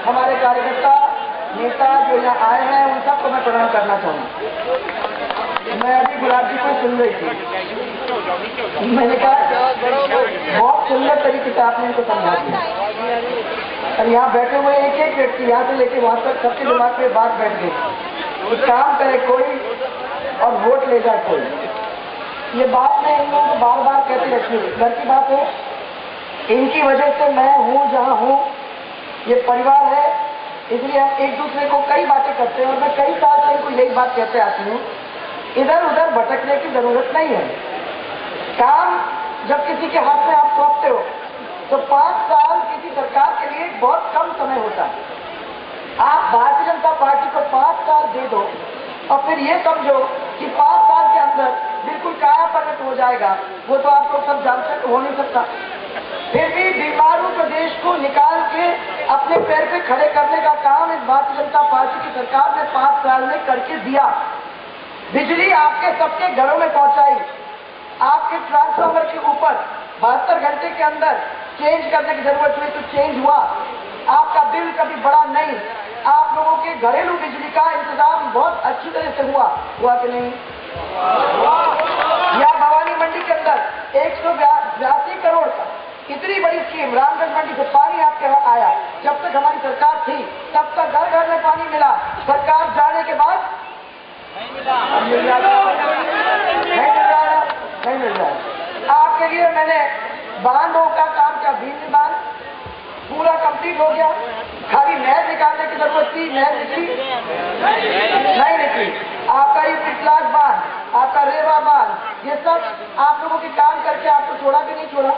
हमारे कार्यकर्ता नेता जो यहाँ आए हैं उन सबको मैं प्रणाम करना चाहूँगा। मैं अभी गुलाब जी को सुन रही थी, मैंने कहा बहुत सुंदर तरीके से आपने इनको समझा दिया और यहाँ बैठे हुए एक एक व्यक्ति यहाँ से लेके वहां तक सबके दिमाग में बात बैठ गई कि काम करे कोई और वोट ले जाए कोई। ये बात मैं इन लोगों को बार बार कहती रहती हूँ, घर की बात है, इनकी वजह से मैं हूँ जहाँ हूँ, ये परिवार है, इसलिए हम एक दूसरे को कई बातें करते हैं और मैं कई साल से इनको यही बात कहते आती हूँ, इधर उधर भटकने की जरूरत नहीं है। काम जब किसी के हाथ में आप सौंपते हो तो 5 साल किसी सरकार के लिए बहुत कम समय होता है। आप भारतीय जनता पार्टी को 5 साल दे दो और फिर ये समझो कि 5 साल के अंदर बिल्कुल काया पलट हो जाएगा, वो तो आप लोग सब जानते हैं, हो नहीं सकता। फिर भी बीमारू प्रदेश को निकाल के अपने पैर पे खड़े करने का काम इस भारतीय जनता पार्टी की सरकार ने 5 साल में करके दिया। बिजली आपके सबके घरों में पहुंचाई, आपके ट्रांसफार्मर के ऊपर 72 घंटे के अंदर चेंज करने की जरूरत हुई तो चेंज हुआ, आपका बिल कभी बढ़ा नहीं, आप लोगों के घरेलू बिजली का इंतजाम बहुत अच्छी तरह से हुआ कि नहीं? या भवानी मंडी के अंदर 182 करोड़ का इतनी बड़ी स्कीम, रामगंज मंडी से पानी आपके यहाँ आया, जब तक हमारी सरकार थी तब तक घर घर में पानी मिला, सरकार जाने के बाद नहीं मिल रहा। आपके लिए मैंने बांधों का काम किया, भीम बांध पूरा कंप्लीट हो गया, खाली नहर निकालने की जरूरत थी, नहर निकली नहीं निकली। आपका ये पिछलाज बांध, आपका रेवा बांध, ये सब आप लोगों के काम करके आपको छोड़ा कि नहीं छोड़ा?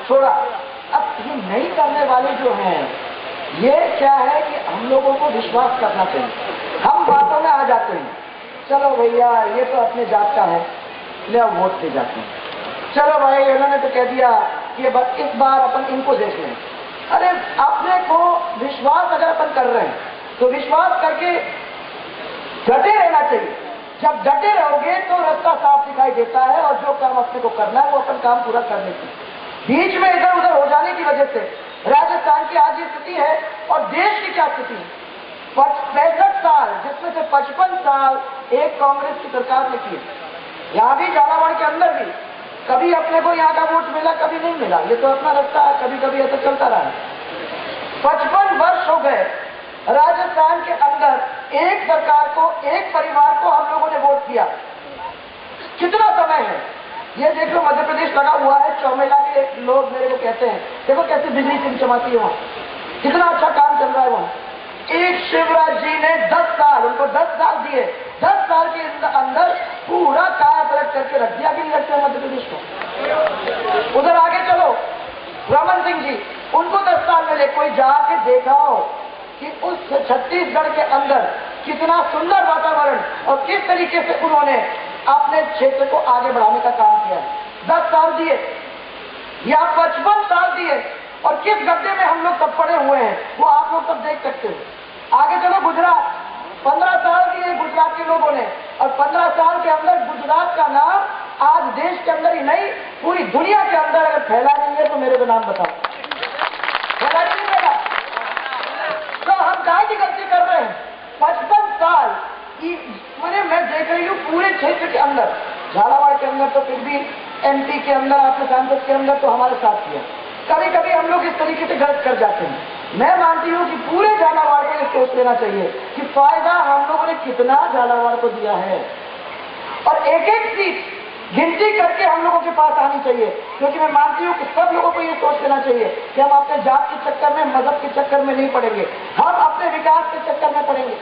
छोड़ा। अब ये नहीं करने वाले जो हैं, ये क्या है कि हम लोगों को विश्वास करना चाहिए। हम बातों में आ जाते हैं, चलो भैया ये तो अपने जात का है, ले अब वोट दे जाते हैं, चलो भाई उन्होंने तो कह दिया कि बस इस बार अपन इनको देख लें। अरे अपने को विश्वास अगर अपन कर रहे हैं तो विश्वास करके डटे रहना चाहिए। जब डटे रहोगे तो रास्ता साफ दिखाई देता है और जो काम अपने को करना है वो अपन काम पूरा कर लेते हैं। बीच में इधर उधर हो जाने की वजह से राजस्थान की आज ये स्थिति है और देश की क्या स्थिति है। 65 साल जिसमें से 55 साल एक कांग्रेस की सरकार ने किए, यहाँ भी झालावाड़ के अंदर भी कभी अपने को यहाँ का वोट मिला, कभी नहीं मिला, ये तो अपना रास्ता है, कभी कभी ऐसा चलता रहा। 55 वर्ष हो गए राजस्थान के अंदर एक सरकार को, एक परिवार को हम लोगों ने वोट दिया। कितना समय है ये देख लो, मध्य प्रदेश लगा हुआ है, चौमेला के लोग मेरे को कहते हैं देखो कैसे बिजली चमचमाती है वहां, कितना अच्छा काम चल रहा है वहां। एक शिवराज जी ने 10 साल, उनको 10 साल दिए, 10 साल के अंदर पूरा काया पलट करके रख दिया कि नहीं रखते मध्य प्रदेश को। उधर आगे चलो, रमन सिंह जी, उनको 10 साल मिले, कोई जाके दिखाओ कि उस छत्तीसगढ़ के अंदर कितना सुंदर वातावरण और किस तरीके से उन्होंने अपने क्षेत्र को आगे बढ़ाने का काम किया। 10 साल दिए या 55 साल दिए और किस गड्ढे में हम लोग सब पड़े हुए हैं वो आप लोग सब देख सकते हो। आगे चलो, गुजरात, 15 साल दिए गुजरात के लोगों ने और 15 साल के अंदर गुजरात का नाम आज देश के अंदर ही नहीं पूरी दुनिया के अंदर अगर फैला नहीं है तो मेरे को नाम बताओ, फैला नहीं मेरा। तो हम काहे की गलती कर रहे हैं? 55 साल मैंने मैं देख रही हूँ पूरे क्षेत्र के अंदर, झालावाड़ के अंदर तो फिर भी, एमपी के अंदर, आपके सांसद के अंदर तो हमारे साथ किया। कभी कभी हम लोग इस तरीके से गलत कर जाते हैं। मैं मानती हूँ कि पूरे झालावाड़ को ये सोच लेना चाहिए कि फायदा हम लोगों ने कितना झालावाड़ को दिया है और एक एक सीट गिनती करके हम लोगों के पास आनी चाहिए। क्योंकि मैं मानती हूँ कि सब लोगों को ये सोच लेना चाहिए कि हम अपने जात के चक्कर में, मजहब के चक्कर में नहीं पड़ेंगे, हम अपने विकास के चक्कर में पड़ेंगे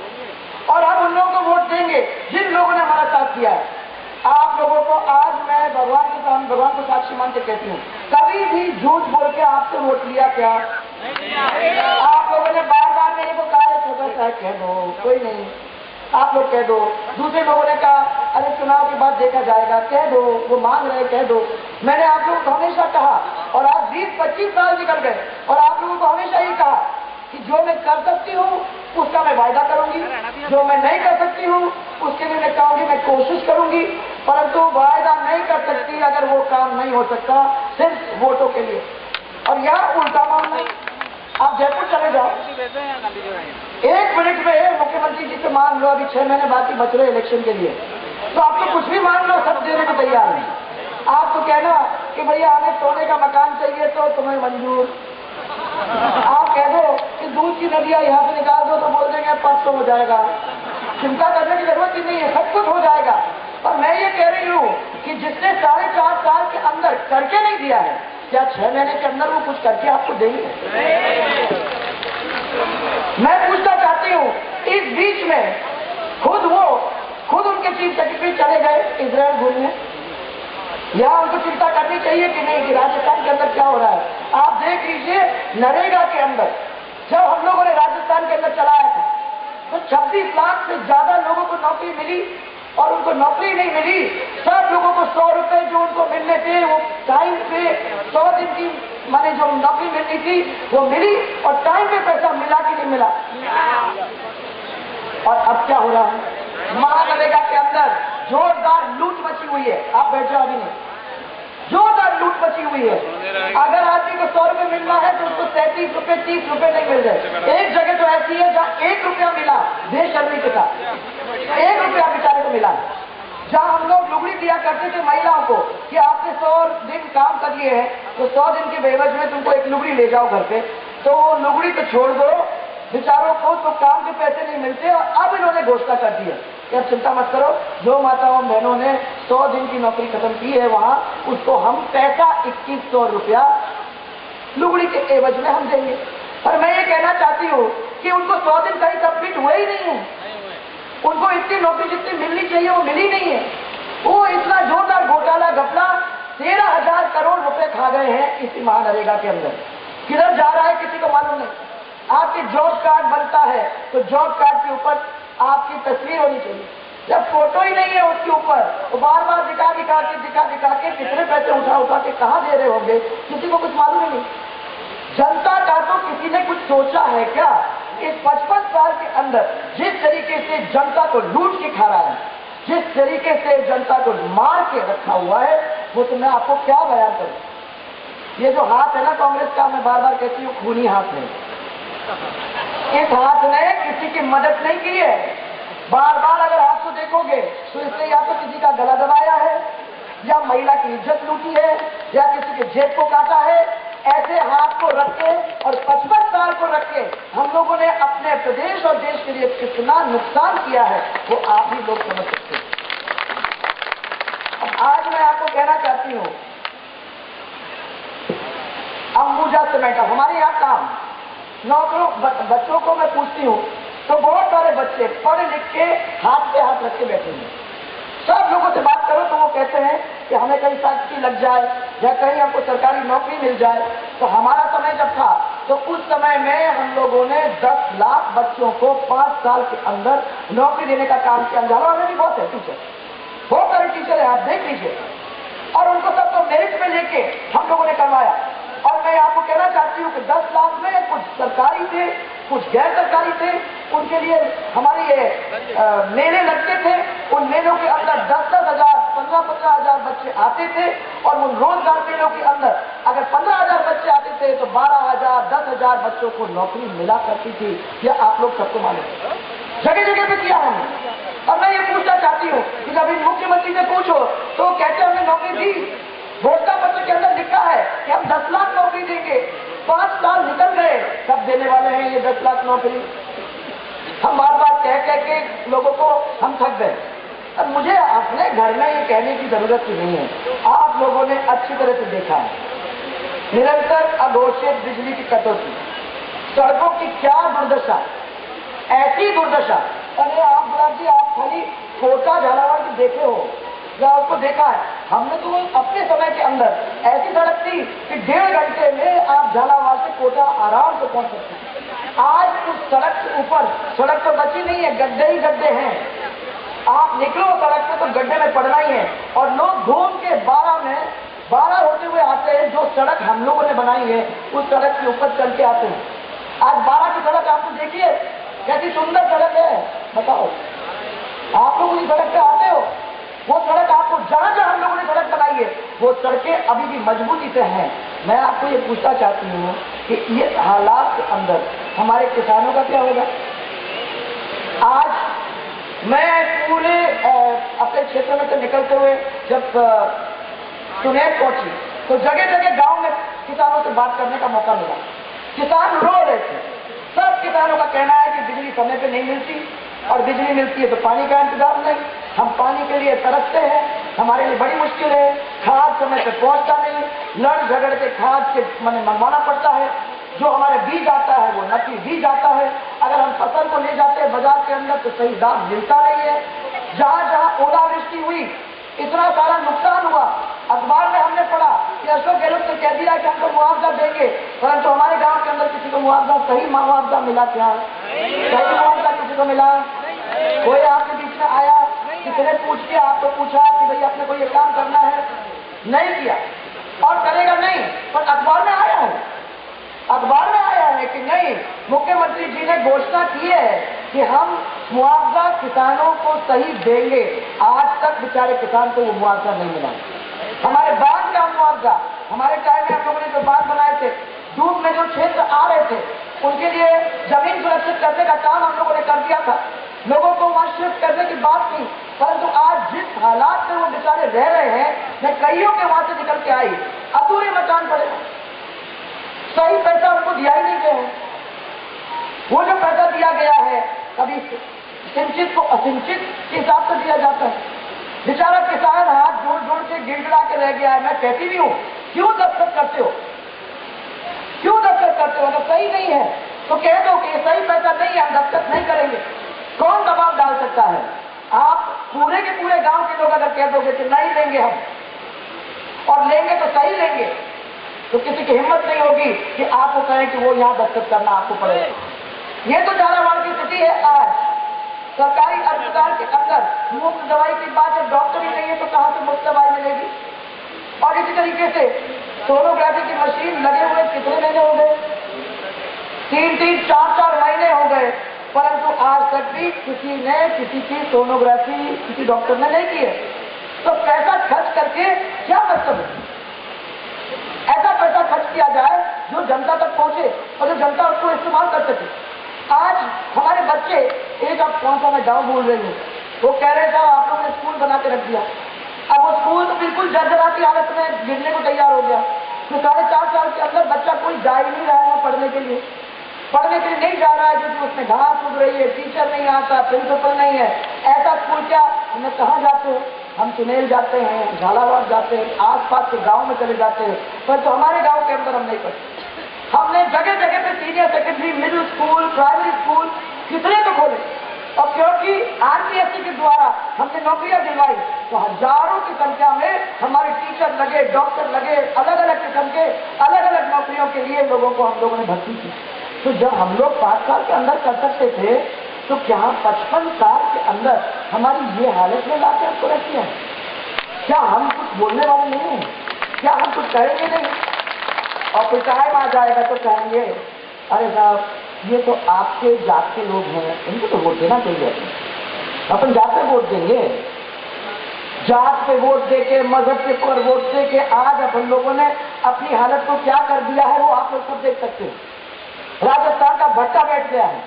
और हम उन लोगों को वोट देंगे जिन लोगों ने हमारा साथ किया है। आप लोगों को आज मैं भगवान के सामने, भगवान को साक्षी मान के कहती हूँ, कभी भी झूठ बोल के आपसे वोट लिया क्या? आप लोगों ने बार बार मेरे को कहा छोटा सा कह दो, कोई नहीं, आप लोग कह दो। दूसरे लोगों ने कहा अरे चुनाव के बाद देखा जाएगा, कह दो, वो मांग रहे कह दो। मैंने आप लोगों को हमेशा कहा और आज 20-25 साल निकल गए और आप लोगों को हमेशा ही कहा कि जो मैं कर सकती हूँ उसका मैं वायदा करूंगी, जो मैं नहीं कर सकती हूँ उसके लिए मैं कहूंगी मैं कोशिश करूंगी, परंतु वायदा नहीं कर सकती अगर वो काम नहीं हो सकता सिर्फ वोटों के लिए। और यहाँ उल्टा मामला, आप जयपुर चले जाओ, 1 मिनट में मुख्यमंत्री जी से मांग लो, अभी 6 महीने बाकी बच रहे इलेक्शन के लिए, तो आप तो कुछ भी मांग लो, सब देने को तैयार है। आप तो कहना कि भैया हमें सोने का मकान चाहिए तो तुम्हें मंजूर, आप कह दो कि दूध की नदियां यहाँ से निकाल दो तो बोल देंगे परसों हो जाएगा। चिंता करने की जरूरत ही नहीं है, सब कुछ हो जाएगा। पर मैं ये कह रही हूँ कि जिसने 4.5 साल के अंदर करके नहीं दिया है, क्या 6 महीने के अंदर वो कुछ करके आपको देंगे? मैं पूछना चाहती हूँ, इस बीच में खुद उनके चीफ सेक्रेटरी चले गए इजराइल घूमने, या उनको चिंता करनी चाहिए कि नहीं कि राजस्थान के अंदर क्या हो रहा है? आप देख लीजिए, नरेगा के अंदर जब हम लोगों ने राजस्थान के अंदर चलाया था तो 26 लाख से ज्यादा लोगों को नौकरी मिली, और उनको नौकरी नहीं मिली, सब लोगों को 100 रुपए जो उनको मिलने थे वो टाइम पे 100 दिन की माने जो नौकरी मिलनी थी वो मिली, और टाइम पे पैसा मिला कि नहीं मिला? और अब क्या हो रहा है? महानरेगा के अंदर जोरदार लूट मची हुई है। आप बैठ जाओ, अभी नहीं, जोरदार लूट मची हुई है। अगर आदमी को 100 रुपए मिलना है तो उसको 37 रुपए 30 रुपए नहीं मिल रहे। एक जगह तो ऐसी है जहाँ 1 रुपया मिला बेशर्मी के साथ, 1 रुपया बेचारे को मिला। जहाँ हम लोग लुगड़ी दिया करते थे महिलाओं को कि आपने 100 दिन काम कर लिए हैं तो 100 दिन के बेवज में तुमको एक लुगड़ी ले जाओ घर पे, तो वो लुगड़ी तो छोड़ दो, बेचारों को तो काम के पैसे नहीं मिलते। और अब इन्होंने घोषणा कर दी है कि अब चिंता मत करो, जो माताओं बहनों ने 100 दिन की नौकरी खत्म की है वहां उसको हम पैसा 2100 रुपया लुगड़ी के एवज में हम देंगे। पर मैं ये कहना चाहती हूँ कि उनको 100 दिन कहीं कंप्लीट हुए ही नहीं है, उनको इतनी नौकरी जितनी मिलनी चाहिए वो मिली नहीं है। वो इतना जोरदार घोटाला घपला 13,000 करोड़ रुपए खा गए हैं इसी महानरेगा के अंदर। किधर जा रहा है किसी को मालूम नहीं। आपके जॉब कार्ड बनता है तो जॉब कार्ड के ऊपर आपकी तस्वीर होनी चाहिए, जब फोटो ही नहीं है उसके ऊपर तो बार बार दिखा के कितने पैसे उठा के कहां दे रहे होंगे किसी को कुछ मालूम ही नहीं। जनता का तो किसी ने कुछ सोचा है क्या? इस 55 साल के अंदर जिस तरीके से जनता को लूट के खा रहा है, जिस तरीके से जनता को मार के रखा हुआ है, वो तो मैं आपको क्या बयान करूं। ये जो हाथ है ना कांग्रेस का, मैं बार बार कहती हूँ खूनी हाथ है। इस हाथ ने किसी की मदद नहीं की है। बार बार अगर हाथ को देखोगे तो इसने या तो किसी का गला दबाया है, या महिला की इज्जत लूटी है, या किसी के जेब को काटा है। ऐसे हाथ को रख के और 55 साल को रख के हम लोगों ने अपने प्रदेश और देश के लिए कितना नुकसान किया है वो आप ही लोग समझ सकते हैं। अब आज मैं आपको कहना चाहती हूं, अंबुजा सीमेंट, हमारे यहाँ काम नौकरों बच्चों को मैं पूछती हूँ तो बहुत सारे बच्चे पढ़ लिख के हाथ पे हाथ रख के बैठे हैं। सब लोगों से बात करो तो वो कहते हैं कि हमें कहीं फैक्ट्री लग जाए या कहीं हमको सरकारी नौकरी मिल जाए। तो हमारा समय जब था तो उस समय में हम लोगों ने 10 लाख बच्चों को 5 साल के अंदर नौकरी देने का काम किया। झालावाड़ में भी बहुत है टीचर, बहुत सारे टीचर है, आप देख लीजिए, और उनको सबको मेरिट में लेके हम लोगों ने करवाया। और मैं आपको कहना चाहती हूँ कि 10 लाख में कुछ सरकारी थे, कुछ गैर सरकारी थे, उनके लिए हमारे ये मेले लगते थे। उन मेलों के अंदर 10-10 हजार 15-15 हजार बच्चे आते थे, और उन रोजगार मेलों के अंदर अगर 15,000 बच्चे आते थे तो 12,000 10,000 बच्चों को नौकरी मिला करती थी। यह आप लोग सबको मालूम है, जगह जगह पे किया हमने। और मैं ये पूछना चाहती हूँ कि जब इन मुख्यमंत्री से पूछो तो कहते हमने नौकरी दी, घोषणा पत्र के अंदर लिखा है कि हम 10 लाख नौकरी देंगे। 5 साल निकल गए, कब देने वाले हैं ये 10 लाख नौकरी? हम बार बार कह के लोगों को हम थक गए। अब मुझे अपने घर में ये कहने की जरूरत ही नहीं है, आप लोगों ने अच्छी तरह से देखा है। निरंतर अघोषित बिजली की कटौती, सड़कों की क्या दुर्दशा, ऐसी दुर्दशा। अरे आप गुलाब जी, आप खाली छोटा झालावाड़ की देखे हो या उसको देखा है? हमने तो अपने समय के अंदर ऐसी सड़क थी कि 1.5 घंटे में आप झालावाड़ से कोटा आराम से पहुंच सकते हैं। आज उस सड़क से ऊपर सड़क तो बची नहीं है, गड्ढे ही गड्ढे हैं। आप निकलो सड़क पे तो गड्ढे में पड़ना ही है, और लोग घूम के 12 होते हुए आते हैं। जो सड़क हम लोगों ने बनाई है उस सड़क के ऊपर चल के आते हैं। आज 12 की सड़क आपने देखिए कैसी सुंदर सड़क है, बताओ आप लोग उस सड़क पे आते हो वो सड़क आपको जहां जहां हम लोगों ने सड़क बनाई है वो सड़कें अभी भी मजबूती से हैं। मैं आपको ये पूछना चाहती हूँ कि ये हालात के अंदर हमारे किसानों का क्या होगा? आज मैं पूरे अपने क्षेत्र में से निकलते हुए जब सुनेर पहुंची तो जगह जगह गांव में किसानों से बात करने का मौका मिला। किसान रो रहे थे। सब किसानों का कहना है कि बिजली समय पे नहीं मिलती और बिजली मिलती है तो पानी का इंतजाम नहीं, हम पानी के लिए तरसते हैं, हमारे लिए बड़ी मुश्किल है, खाद समय पे पहुंचता नहीं, लड़ झगड़ के खाद के मंगवाना पड़ता है, जो हमारे बीज आता है वो नकली बीज आता है, अगर हम फसल को ले जाते हैं बाजार के अंदर तो सही दाम मिलता नहीं है, जहां जहां ओलावृष्टि हुई इतना सारा नुकसान हुआ। अखबार में हमने पढ़ा कि अशोक गहलोत ने कह दिया कि हमको मुआवजा देंगे, परंतु हमारे गांव के अंदर किसी को मुआवजा, सही मुआवजा मिला क्या? सही मुआवजा किसी को मिला? कोई आपके बीच में आया, किसने पूछ के आपको पूछा कि भाई अपने को ये काम करना है? नहीं किया और करेगा नहीं, पर अखबार में आया है, अखबार में आया है कि नहीं, मुख्यमंत्री जी ने घोषणा की है कि हम मुआवजा किसानों को सही देंगे। आज तक बेचारे किसान को वो मुआवजा नहीं मिला। हमारे बांध का मुआवजा, हमारे टाइम में हम लोगों ने जो बांध बनाए थे, डूब में जो क्षेत्र आ रहे थे उनके लिए जमीन सुरक्षित करने का काम हम लोगों ने कर दिया था, लोगों को वहां शिफ्ट करने की बात की, परंतु आज जिस हालात में वो बेचारे रह रहे हैं, मैं कईयों के वहां से निकल के आई, अधूरे मकान पड़े, सही पैसा उनको दिया ही नहीं गया। वो जो पैसा दिया गया है कभी सिंचित को असिंचित के हिसाब से दिया जाता है। बेचारा किसान हाथ जोड़ जोड़ के गिड़गिड़ा के रह गया है। मैं कहती भी हूं, क्यों दस्तखत करते हो, क्यों दस्तखत करते हो? अगर सही नहीं है तो कह दो कि ये सही पैसा नहीं है, हम दस्तखत नहीं करेंगे। कौन दबाव डाल सकता है? आप पूरे के पूरे गांव के लोग अगर कह दोगे कि नहीं लेंगे हम और लेंगे तो सही लेंगे, तो किसी की हिम्मत नहीं होगी कि आपको कहें कि वो यहां दस्तखत करना आपको पड़ेगा। ये तो झालावाड़ की स्थिति है। आज सरकारी अस्पताल के अंदर मुफ्त दवाई की बात है, डॉक्टर ही नहीं है तो कहां से मुफ्त दवाई मिलेगी? और इसी तरीके से सोनोग्राफी की मशीन लगे हुए कितने महीने हो गए? 3-3, 4-4 महीने हो गए, परंतु आज तक भी किसी ने किसी की सोनोग्राफी किसी डॉक्टर ने नहीं की है। तो पैसा खर्च करके क्या मतलब है? ऐसा पैसा खर्च किया जाए जो जनता तक पहुंचे और जो जनता उसको इस्तेमाल कर सके। आज हमारे बच्चे, एक अब कौन सा मैं गांव भूल रही हूँ, वो कह रहे साहब आप लोगों ने स्कूल बना के रख दिया। अब वो स्कूल तो बिल्कुल जर्जराती हालत में गिरने को तैयार हो गया। तो 4.5 साल के अंदर बच्चा कोई जा ही नहीं रहा है पढ़ने के लिए, पढ़ने के लिए नहीं जा रहा है क्योंकि उसमें घास उग रही है, टीचर नहीं आता, प्रिंसिपल नहीं है। ऐसा स्कूल क्या? हमें कहाँ जाते हो? हम सुनेल जाते हैं, झालावाड़ जाते हैं, आसपास के गांव में चले जाते हैं, पर तो हमारे गांव के अंदर हम नहीं पढ़ते। हमने जगह जगह पे senior secondary, middle school, primary school कितने तो खोले, और क्योंकि आरपीएससी के द्वारा हमने नौकरियां दिलवाई तो हजारों की संख्या में हमारे टीचर लगे, डॉक्टर लगे, अलग अलग किस्म के अलग अलग नौकरियों के लिए लोगों को हम लोगों ने भर्ती की। तो जब हम लोग 5 साल के अंदर कर सकते थे तो क्या 55 साल के अंदर हमारी ये हालत में लाके हमको रखी है? क्या हम कुछ बोलने वाले नहीं हैं? क्या हम कुछ कहेंगे नहीं? और फिर टाइम आ जाएगा तो कहेंगे अरे साहब ये तो आपके जात के लोग हैं, इनको तो वोट देना चाहिए, अपन जात पे वोट देंगे। जात पे वोट देके, मजहब के पर वोट देके आज अपन लोगों ने अपनी हालत को क्या कर दिया है वो आप लोग सब देख सकते हैं। राजस्थान का भट्टा बैठ गया है,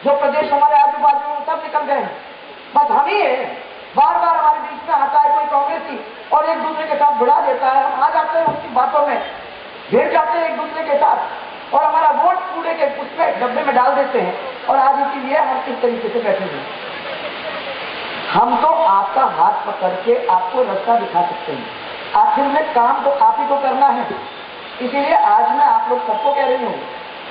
जो प्रदेश हमारे आजू बाजू में सब निकल गए हैं, बस हम ही है। बार बार हमारे बीच में आता है कोई कांग्रेसी और एक दूसरे के साथ भिड़ा देता है, हम आ जाते हैं उनकी बातों में, भिड़ जाते हैं एक दूसरे के साथ और हमारा वोट कूड़े के उसमें डब्बे में डाल देते हैं। और आज इसीलिए हम किस तरीके से बैठे हैं। हम तो आपका हाथ पकड़ के आपको रास्ता दिखा सकते हैं, आखिर में काम तो आप ही को करना है। इसीलिए आज मैं आप लोग सबको कह रही हूँ,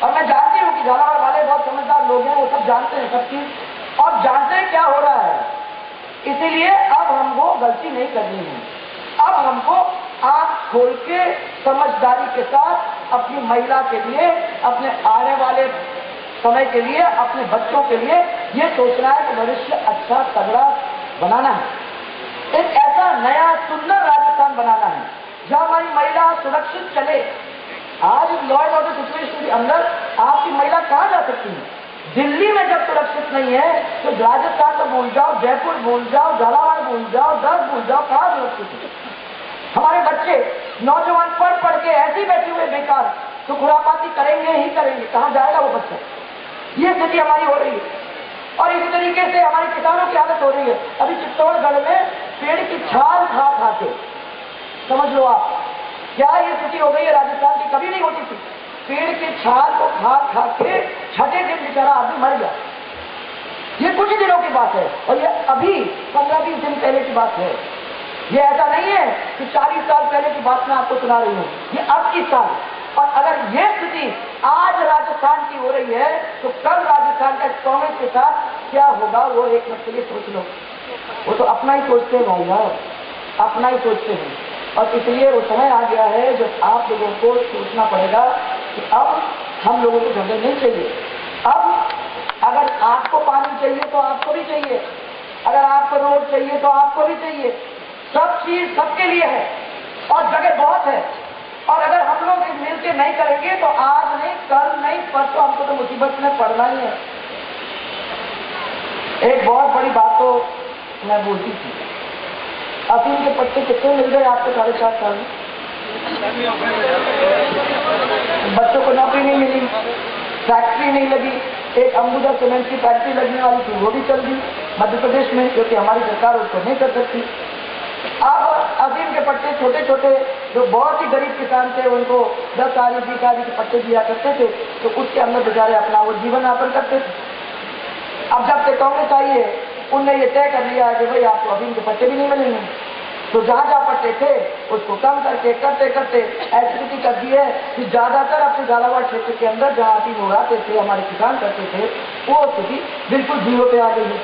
और मैं जानती हूँ कि झालावाड़ वाले बहुत समझदार लोग हैं, वो सब जानते हैं सब चीज और जानते हैं क्या हो रहा है। इसीलिए अब हमको गलती नहीं करनी है। अब हमको आंख खोल के समझदारी के साथ अपनी महिला के लिए, अपने आने वाले समय के लिए, अपने बच्चों के लिए ये सोचना है कि भविष्य अच्छा तगड़ा बनाना है, एक ऐसा नया सुंदर राजस्थान बनाना है जहां हमारी महिला सुरक्षित चले। आज लॉ एंड ऑर्डर सिचुएशन के अंदर आपकी महिला कहां जा सकती है? दिल्ली में जब सुरक्षित नहीं है तो राजस्थान तो भूल जाओ, जयपुर भूल जाओ, झालावाड़ भूल जाओ, दर्द भूल जाओ, कहाँ सुरक्षित है? हमारे बच्चे नौजवान पढ़ के ऐसे ही बैठे हुए बेकार, तो खुरापाती करेंगे ही करेंगे, कहाँ जाएगा वो बच्चा? ये स्थिति हमारी हो रही है। और इसी तरीके से हमारे किसानों की हालत हो रही है। अभी चित्तौड़गढ़ में पेड़ की छाल खा खा के, समझ लो आप क्या ये स्थिति हो गई है, राजस्थान की कभी नहीं होती थी। पेड़ की छाल को खा खा के छठे दिन बेचारा आदमी मर गया। ये कुछ दिनों की बात है और ये अभी 15-20 दिन पहले की बात है। ये ऐसा नहीं है कि 40 साल पहले की बात मैं आपको सुना रही हूँ, ये अब की साल। और अगर ये स्थिति आज राजस्थान की हो रही है तो कल राजस्थान का कांग्रेस के साथ क्या होगा, वो एक मिनट के लिए सोच लो। वो तो अपना ही सोचते हैं भाई यार, अपना ही सोचते हैं। और इसलिए वो समय आ गया है जब आप लोगों को सोचना पड़ेगा कि अब हम लोगों को झगड़े नहीं चाहिए। अब अगर आपको पानी चाहिए तो आपको भी चाहिए, अगर आपको रोड चाहिए तो आपको भी चाहिए। सब चीज सबके लिए है और जगह बहुत है। और अगर हम लोग मिलकर नहीं करेंगे तो आज नहीं, कल नहीं, परसों हमको तो मुसीबत में पड़ना ही है। एक बहुत बड़ी बात तो मैं बोलती थी, अफीम के पत्ते कितने मिल गए आपको 4.5 साल में? बच्चों को नौकरी नहीं मिली, फैक्ट्री नहीं लगी। एक अंबुजा सीमेंट की फैक्ट्री लगने वाली थी, वो भी चल गई मध्य प्रदेश में, क्योंकि हमारी सरकार उसको नहीं कर सकती। अब अफीम के पट्टे छोटे छोटे जो बहुत ही गरीब किसान थे उनको 10 आरी 20 आरी के पट्टे दिया करते थे, तो उसके अंदर बेचारे अपना वो जीवन यापन करते थे। अब जब से कांग्रेस आई है उनने ये तय कर लिया है कि भाई आपको अफीम के पट्टे भी नहीं मिलेंगे, तो जहां जहां पट्टे थे उसको कम करके करते करते ऐसी स्थिति कर दी है कि ज्यादातर अपने झालावाड़ क्षेत्र के अंदर जहां अफीम उगाते थे, हमारे किसान करते थे, वो स्थिति बिल्कुल 0 पे आ गई है।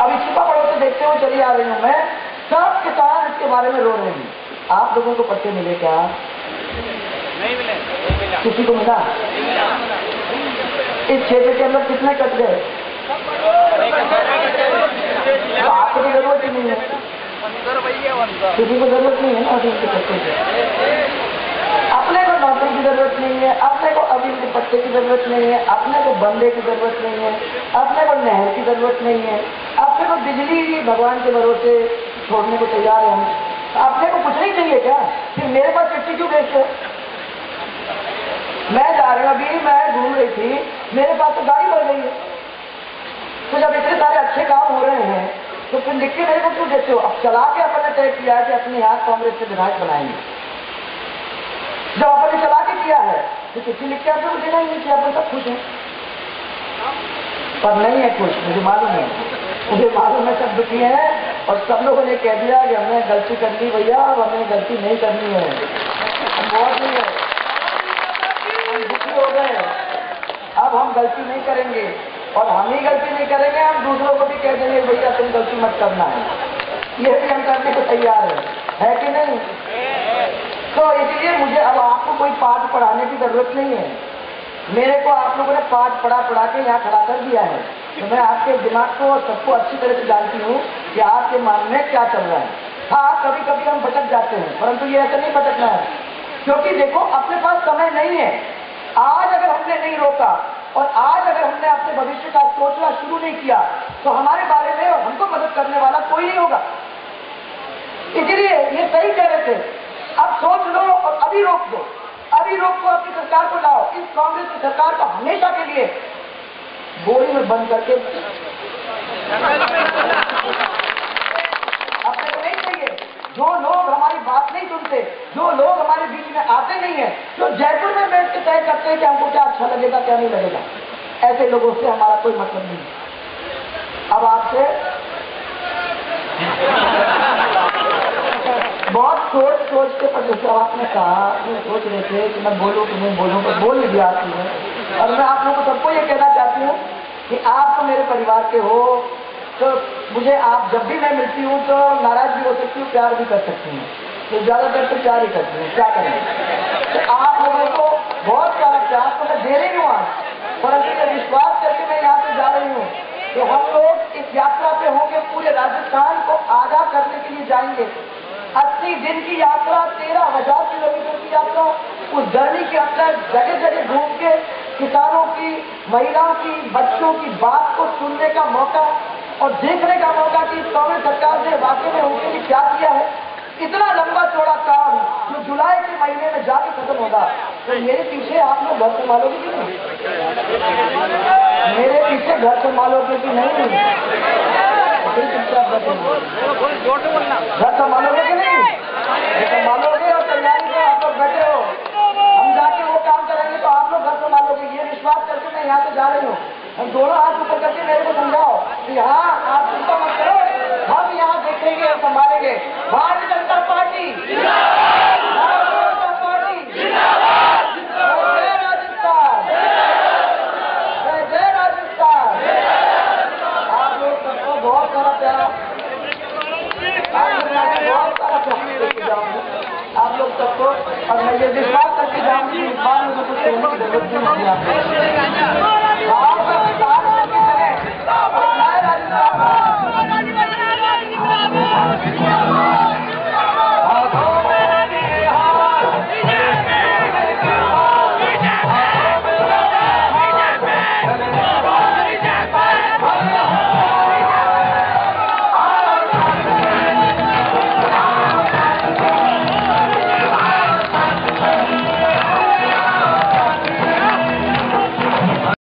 अब छिपा पड़ोसी देखते हुए चली आ रही हूं मैं, सब किसान इसके बारे में रो रहे हैं। आप लोगों को पट्टे मिले क्या? नहीं मिले। किसी को मिला? इस क्षेत्र के अंदर कितने कट गए? आपको भी जरूरत ही नहीं है, किसी को जरूरत नहीं है ना अफीम के पट्टे की। अपने को नौकरी की जरूरत नहीं है, अपने को अफीम के पट्टे की जरूरत नहीं है, अपने को बंदे की जरूरत नहीं है, अपने को नहर की जरूरत नहीं है, अपने को बिजली भगवान के भरोसे छोड़ने को तैयार है हम। अपने को कुछ नहीं चाहिए क्या? कि मेरे पास चिट्ठी क्यों भेजते हो? मैं जा रही हूँ, अभी मैं घूम रही थी, मेरे पास तो गाड़ी भर गई है। तो जब इतने सारे अच्छे काम हो रहे हैं तो फिर लिख के मेरे को क्यों देते हो? अब चला के अपन ने तय किया है कि अपने यहाँ कांग्रेस से विधायक बनाएंगे। जब अपन ने चला के किया है तो चिट्ठी लिख के आपको देना ही नहीं किया, अपन सब खुश हैं। पर नहीं है खुश, मुझे मालूम है, मुझे मालूम है सब दुखी हैं। और सब लोगों ने कह दिया कि हमने गलती कर ली भैया, अब हमें गलती नहीं करनी है, हम बहुत नहीं है, हम दुखी हो गए, अब हम गलती नहीं करेंगे। और हम ही गलती नहीं करेंगे, हम दूसरों को भी कह देंगे भैया तुम गलती मत करना है, ये भी हम करने को तैयार है कि नहीं? तो इसलिए मुझे अब आपको कोई पाठ पढ़ाने की जरूरत नहीं है। मेरे को आप लोगों ने पाठ पढ़ा के यहाँ खड़ा कर दिया है, तो मैं आपके दिमाग को और सबको अच्छी तरह से जानती हूँ कि आपके मन में क्या चल रहा है। हाँ, कभी कभी हम भटक जाते हैं, परंतु ये ऐसा नहीं भटकना है, क्योंकि देखो अपने पास समय नहीं है। आज अगर हमने नहीं रोका और आज अगर हमने अपने भविष्य का सोचना शुरू नहीं किया तो हमारे बारे में और हमको मदद करने वाला कोई नहीं होगा। इसलिए ये सही कह रहे थे, अब सोच लो और अभी रोक दो, अभी रोक को अपनी सरकार को लाओ। इस कांग्रेस की सरकार को हमेशा के लिए बोरी में बंद करके अपने को नहीं चाहिए। जो लोग हमारी बात नहीं सुनते, जो लोग हमारे बीच में आते नहीं है, जो जयपुर में बैठ के तय करते हैं कि हमको क्या अच्छा लगेगा क्या नहीं लगेगा, ऐसे लोगों से हमारा कोई मतलब नहीं है। अब आपसे बहुत सोच के, पर जैसे आपने कहा, सोच रहे थे कि मैं बोलूं कि नहीं बोलूं, तो बोल दिया आपने। और मैं आप लोगों को सबको ये कहना चाहती हूँ कि आप तो मेरे परिवार के हो, तो मुझे आप जब भी मैं मिलती हूँ तो नाराज भी हो सकती हूँ, प्यार भी कर सकती हूँ, तो ज्यादातर तो प्यार ही करती हूँ, क्या करें। तो आप लोगों को बहुत सारा प्यार तो मैं दे रही हूँ आज, परंतु ये विश्वास करके मैं यहाँ से जा रही हूँ कि हम लोग इस यात्रा पे होंगे, पूरे राजस्थान को आगाह करने के लिए जाएंगे। 80 दिन की यात्रा, 13,000 किलोमीटर की यात्रा, उस जर्नी के अंदर जगह जगह घूम के किसानों की की, महिलाओं की, बच्चों की बात को सुनने का मौका और देखने का मौका कि कांग्रेस सरकार ने वाकई में उनके लिए क्या किया है। इतना लंबा चौड़ा काम जो जुलाई के महीने में जाके खत्म होगा, तो मेरे पीछे आप लोग घर संभालोगे कि नहीं? मेरे पीछे घर संभालोगे कि नहीं? घर संभालोगे कि नहीं? संभालोगे और तैयारी में आप लोग बैठे हो, हम जाके वो काम करेंगे तो आप लोग घर संभालोगे, ये विश्वास करके मैं यहाँ से जा रही हूँ। हम दोनों हाथ ऊपर करके मेरे को समझाओ कि हाँ, आप चिंता मत करो, हम यहाँ देखेंगे और संभालेंगे। भारतीय जनता पार्टी, भारतीय जनता पार्टी, जय राजस्थान, जय राजस्थान। आप लोग सबको बहुत सारा प्यार, बहुत सारा प्यार देके जाऊंगा आप लोग सबको, और मैं ये विश्वास करके जाऊंगी, इस बार मुझे कुछ कहने की जरूरत नहीं होगी।